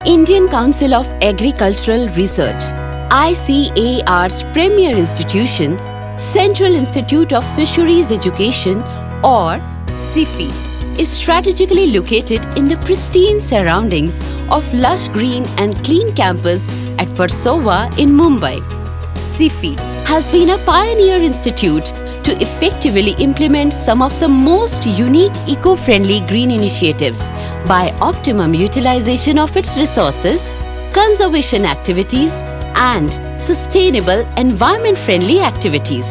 Indian Council of Agricultural Research, ICAR's premier institution, Central Institute of Fisheries Education or CIFI, is strategically located in the pristine surroundings of lush green and clean campus at Versova in Mumbai. CIFI has been a pioneer institute to effectively implement some of the most unique eco-friendly green initiatives by optimum utilization of its resources, conservation activities, and sustainable environment-friendly activities.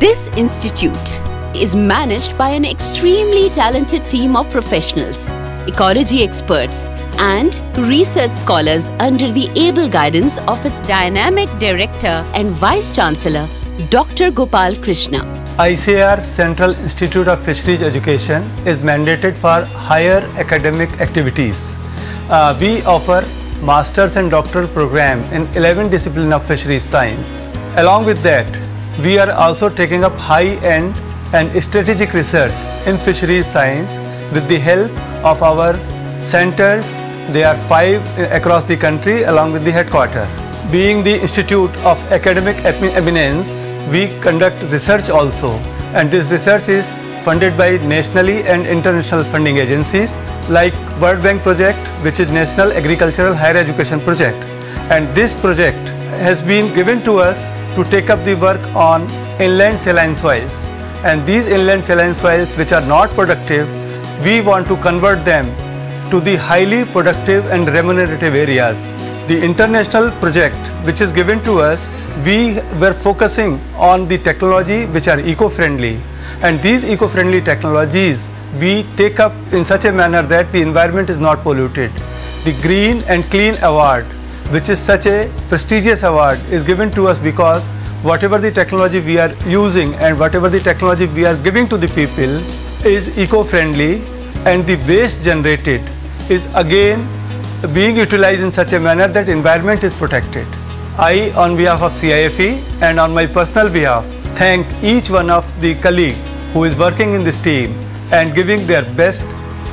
This institute is managed by an extremely talented team of professionals, ecology experts, and research scholars under the able guidance of its dynamic director and Vice-Chancellor, Dr. Gopal Krishna. ICAR Central Institute of Fisheries Education is mandated for higher academic activities. We offer Masters and Doctoral program in 11 disciplines of fisheries science. Along with that, we are also taking up high-end and strategic research in fisheries science with the help of our centers. There are 5 across the country along with the headquarters. Being the Institute of Academic Eminence, we conduct research also, and this research is funded by nationally and international funding agencies like World Bank project, which is National Agricultural Higher Education Project. And this project has been given to us to take up the work on inland saline soils. And these inland saline soils which are not productive, we want to convert them to the highly productive and remunerative areas. The international project which is given to us, we were focusing on the technology which are eco-friendly, and these eco-friendly technologies we take up in such a manner that the environment is not polluted. The Green and Clean Award, which is such a prestigious award, is given to us because whatever the technology we are using and whatever the technology we are giving to the people is eco-friendly, and the waste generated is again being utilized in such a manner that environment is protected. I, on behalf of CIFE and on my personal behalf, thank each one of the colleagues who is working in this team and giving their best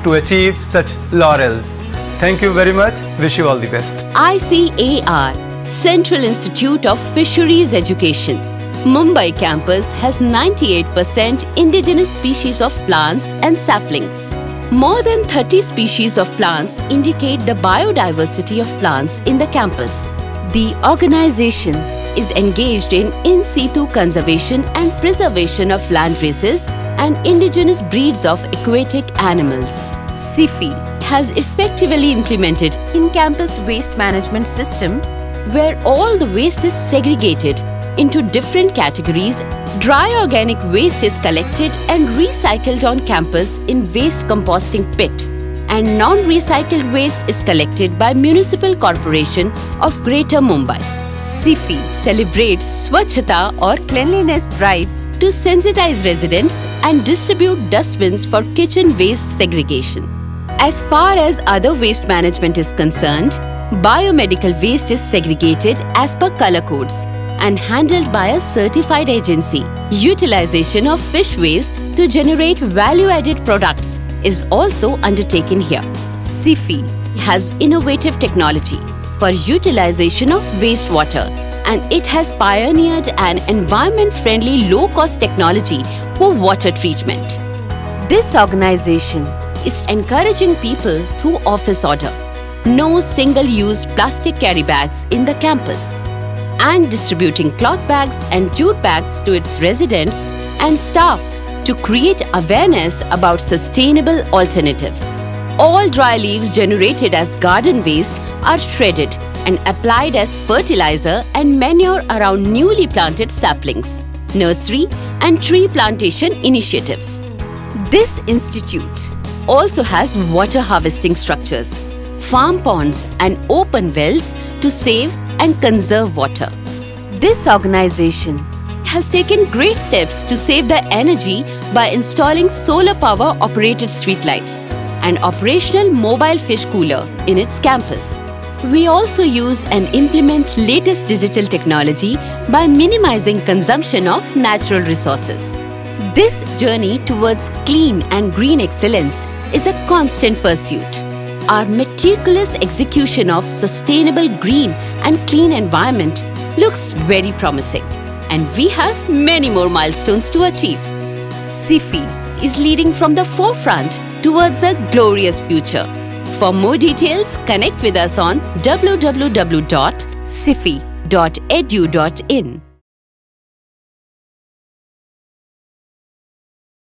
to achieve such laurels. Thank you very much. Wish you all the best. ICAR, Central Institute of Fisheries Education, Mumbai campus has 98% indigenous species of plants and saplings. More than 30 species of plants indicate the biodiversity of plants in the campus. The organization is engaged in situ conservation and preservation of land races and indigenous breeds of aquatic animals. CIFI has effectively implemented in-campus waste management system where all the waste is segregated into different categories. Dry organic waste is collected and recycled on campus in waste composting pit, and non-recycled waste is collected by Municipal Corporation of Greater Mumbai. CIFI celebrates Swachhata or cleanliness drives to sensitize residents and distribute dustbins for kitchen waste segregation. As far as other waste management is concerned, biomedical waste is segregated as per color codes and handled by a certified agency. Utilization of fish waste to generate value-added products is also undertaken here. CIFI has innovative technology for utilization of wastewater, and it has pioneered an environment-friendly low-cost technology for water treatment. This organization is encouraging people through office order, no single-use plastic carry bags in the campus, and distributing cloth bags and jute bags to its residents and staff to create awareness about sustainable alternatives. All dry leaves generated as garden waste are shredded and applied as fertilizer and manure around newly planted saplings, nursery and tree plantation initiatives. This institute also has water harvesting structures, farm ponds and open wells to save and conserve water. This organization has taken great steps to save the energy by installing solar power operated streetlights and operational mobile fish cooler in its campus. We also use and implement latest digital technology by minimizing consumption of natural resources. This journey towards clean and green excellence is a constant pursuit. Our meticulous execution of sustainable green and clean environment looks very promising, and we have many more milestones to achieve. SIFI is leading from the forefront towards a glorious future. For more details, connect with us on www.sifi.edu.in.